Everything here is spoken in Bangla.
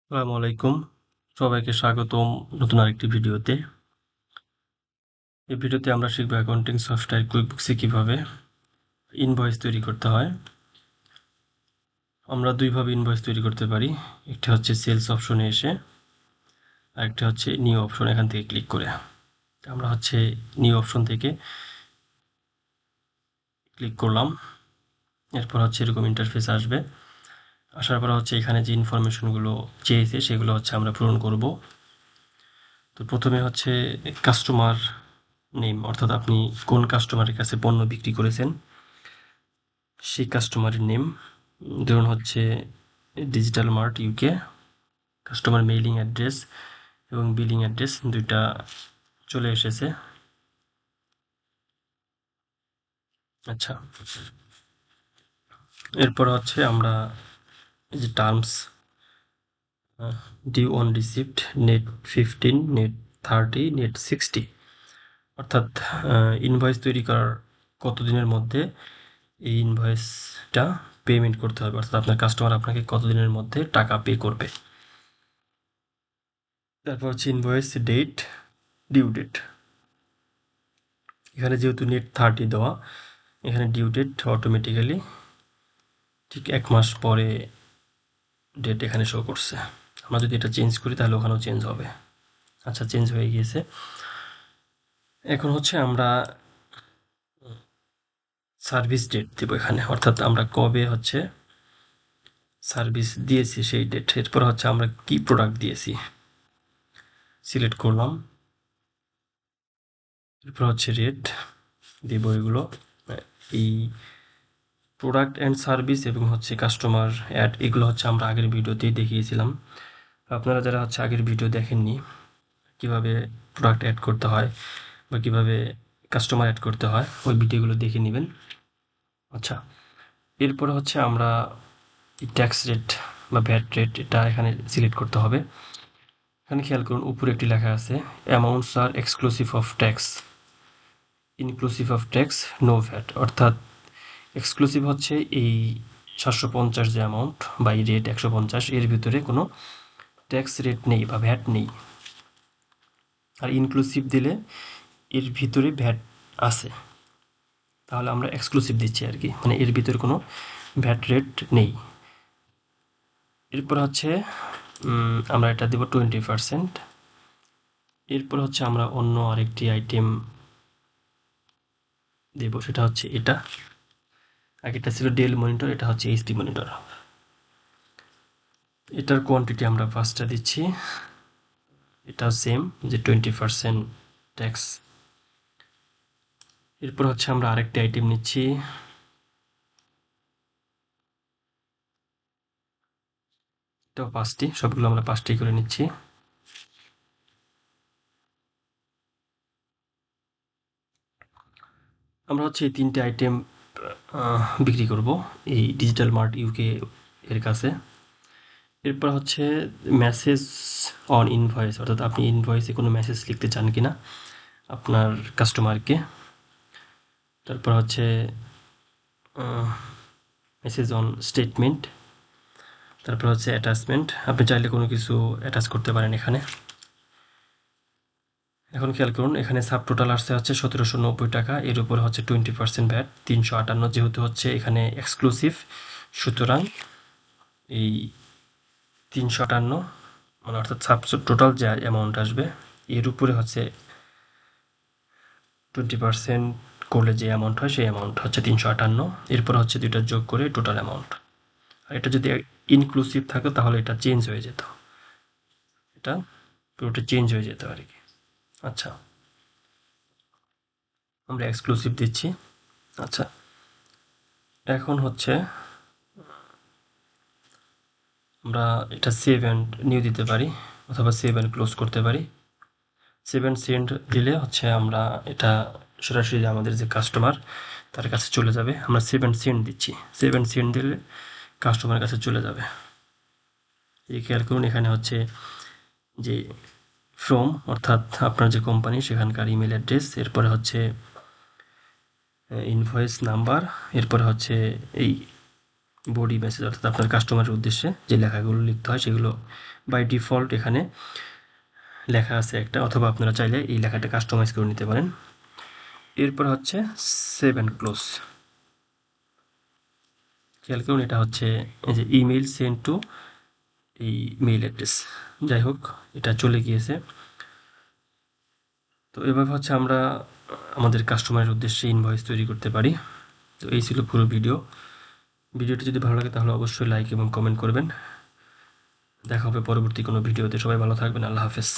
আসসালামু আলাইকুম, সবাইকে স্বাগতম নতুন আরেকটি ভিডিওতে। এই ভিডিওতে আমরা শিখব অ্যাকাউন্টিং সফটওয়্যার কুইকবুকসে কিভাবে ইনভয়েস তৈরি করতে হয়। আমরা দুইভাবে ইনভয়েস তৈরি করতে পারি, একটি হচ্ছে সেলস অপশনে এসে, আরেকটি হচ্ছে নিউ অপশন, এখান থেকে ক্লিক করে। আমরা হচ্ছে নিউ অপশন থেকে ক্লিক করলাম, এরপর হচ্ছে এরকম ইন্টারফেস আসবে। আসার পর হচ্ছে এখানে যে ইনফরমেশনগুলো চেয়েছে সেগুলো হচ্ছে আমরা পূরণ করব। তো প্রথমে হচ্ছে কাস্টমার নেম, অর্থাৎ আপনি কোন কাস্টমারের কাছে পণ্য বিক্রি করেছেন সেই কাস্টমারের নেম। ধরুন হচ্ছে digital mart UK. Customer mailing address এবং বিলিং অ্যাড্রেস দুইটা চলে এসেছে। আচ্ছা, এরপর হচ্ছে আমরা এই যে terms, due on receipt, net 15, net 30, net 60, অর্থাৎ ইনভয়েস তৈরি করার কতদিনের মধ্যে এই ইনভয়েসটা পেমেন্ট করতে হবে, অর্থাৎ আপনার কাস্টমার আপনাকে কতদিনের মধ্যে টাকা পে করবে। তারপর হচ্ছে ইনভয়েস ডেট, ডিউ ডেট। এখানে যেহেতু নেট 30 দেওয়া, এখানে ডিউ ডেট অটোমেটিক্যালি ঠিক 1 মাস পরে ডেট এখানে শো করছে। আমরা যদি এটা চেঞ্জ করি তাহলে ওখানেও চেঞ্জ হবে। আচ্ছা, চেঞ্জ হয়ে গিয়েছে। এখন হচ্ছে আমরা সার্ভিস ডেট দেবো এখানে, অর্থাৎ আমরা কবে হচ্ছে সার্ভিস দিয়েছি সেই ডেট। এরপর হচ্ছে আমরা কি প্রোডাক্ট দিয়েছি সিলেক্ট করলাম, এরপর হচ্ছে রেট দিব এগুলো। এই প্রোডাক্ট অ্যান্ড সার্ভিস এবং হচ্ছে কাস্টমার অ্যাড, এগুলো হচ্ছে আমরা আগের ভিডিওতেই দেখিয়েছিলাম। আপনারা যারা হচ্ছে আগের ভিডিও দেখেননি কিভাবে প্রোডাক্ট অ্যাড করতে হয় বা কিভাবে কাস্টমার অ্যাড করতে হয়, ওই ভিডিওগুলো দেখে নেবেন। আচ্ছা, এরপরে হচ্ছে আমরা ট্যাক্স রেট বা ভ্যাট রেট, এটা এখানে সিলেক্ট করতে হবে। এখানে খেয়াল করুন উপরে একটি লেখা আছে, amounts are exclusive of tax, inclusive of tax, no VAT. অর্থাৎ এক্সক্লুসিভ হচ্ছে এই 750 যে অ্যামাউন্ট বা এই রেট 150, এর ভিতরে কোনো ট্যাক্স রেট নেই বা ভ্যাট নেই। আর ইনক্লুসিভ দিলে এর ভিতরে ভ্যাট আছে, তাহলে আমরা এক্সক্লুসিভ দিচ্ছি আর কি, মানে এর ভিতরে কোনো ভ্যাট রেট নেই। এরপর হচ্ছে আমরা এটা দেব 20%। এরপর হচ্ছে আমরা অন্য আরেকটি আইটেম দেব, সেটা হচ্ছে এটা। আগেটা ছিল ডেল মনিটর, এটা হচ্ছে এইচডি মনিটর। এটার কোয়ান্টিটি আমরা 5টা দিচ্ছি, এটাও সেম যে 20% ট্যাক্স। এরপর হচ্ছে আমরা আরেকটি আইটেম নিচ্ছি, এটাও 5টি, সবগুলো আমরা 5টি করে নিচ্ছি। আমরা হচ্ছে এই 3টে আইটেম বিক্রি করব এই ডিজিটাল মার্ট ইউকে এর কাছে। এরপর হচ্ছে মেসেজ অন ইনভয়েস, অর্থাৎ আপনি ইনভয়েসে কোনো মেসেজ লিখতে চান কিনা আপনার কাস্টমারকে। তারপর হচ্ছে মেসেজ অন স্টেটমেন্ট। তারপর হচ্ছে অ্যাটাচমেন্ট, আপনি চাইলে কোনো কিছু অ্যাটাচ করতে পারেন এখানে। এখন খেয়াল করুন এখানে সাব টোটাল আসছে হচ্ছে 1790 টাকা, এর উপর হচ্ছে 20% ভ্যাট 358, যেহেতু হচ্ছে এখানে এক্সক্লুসিভ, সুতরাং এই 358 মানে অর্থাৎ সাব টোটাল যে অ্যামাউন্ট আসবে এর উপরে হচ্ছে 20% করলে যে অ্যামাউন্ট হয় সেই অ্যামাউন্ট হচ্ছে 358। এরপর হচ্ছে দুইটা যোগ করে টোটাল অ্যামাউন্ট। আর এটা যদি ইনক্লুসিভ থাকতো তাহলে এটা চেঞ্জ হয়ে যেত, এটা পুরোটা চেঞ্জ হয়ে যেত আর কি। আচ্ছা, আমরা এক্সক্লুসিভ দিচ্ছি। আচ্ছা, এখন হচ্ছে আমরা এটা সেভ অ্যান্ড নিউ দিতে পারি অথবা সেভ অ্যান্ড ক্লোজ করতে পারি। সেভ অ্যান্ড সেন্ড দিলে হচ্ছে আমরা এটা সরাসরি আমাদের যে কাস্টমার তার কাছে চলে যাবে। আমরা সেভ অ্যান্ড সেন্ড দিচ্ছি, সেভ অ্যান্ড সেন্ড দিলে কাস্টমারের কাছে চলে যাবে। এই খেয়াল করুন এখানে হচ্ছে যে ফ্রম, অর্থাৎ আপনার যে কোম্পানি সেখানকার ইমেল অ্যাড্রেস, এরপরে হচ্ছে ইনভয়েস নাম্বার, এরপরে হচ্ছে এই বডি মেসেজ অর্থাৎ আপনার কাস্টমারের উদ্দেশ্যে যে লেখাগুলো লিখতে হয় সেগুলো বাই ডিফল্ট এখানে লেখা আছে একটা, অথবা আপনারা চাইলে এই লেখাটা কাস্টমাইজ করে নিতে পারেন। এরপর হচ্ছে সেভ অ্যান্ড ক্লোজ। খেয়াল করুন এটা হচ্ছে এই যে ইমেইল সেন্ড টু এই মেইল অ্যাড্রেস, যাই হোক এটা চলে গিয়েছে। তো এভাবে হচ্ছে আমরা আমাদের কাস্টমারের উদ্দেশ্যে ইনভয়েস তৈরি করতে পারি। তো এই ছিল পুরো ভিডিওটি যদি ভালো লাগে তাহলে অবশ্যই লাইক এবং কমেন্ট করবেন। দেখা হবে পরবর্তী কোনো ভিডিওতে। সবাই ভালো থাকবেন। আল্লাহ হাফেজ।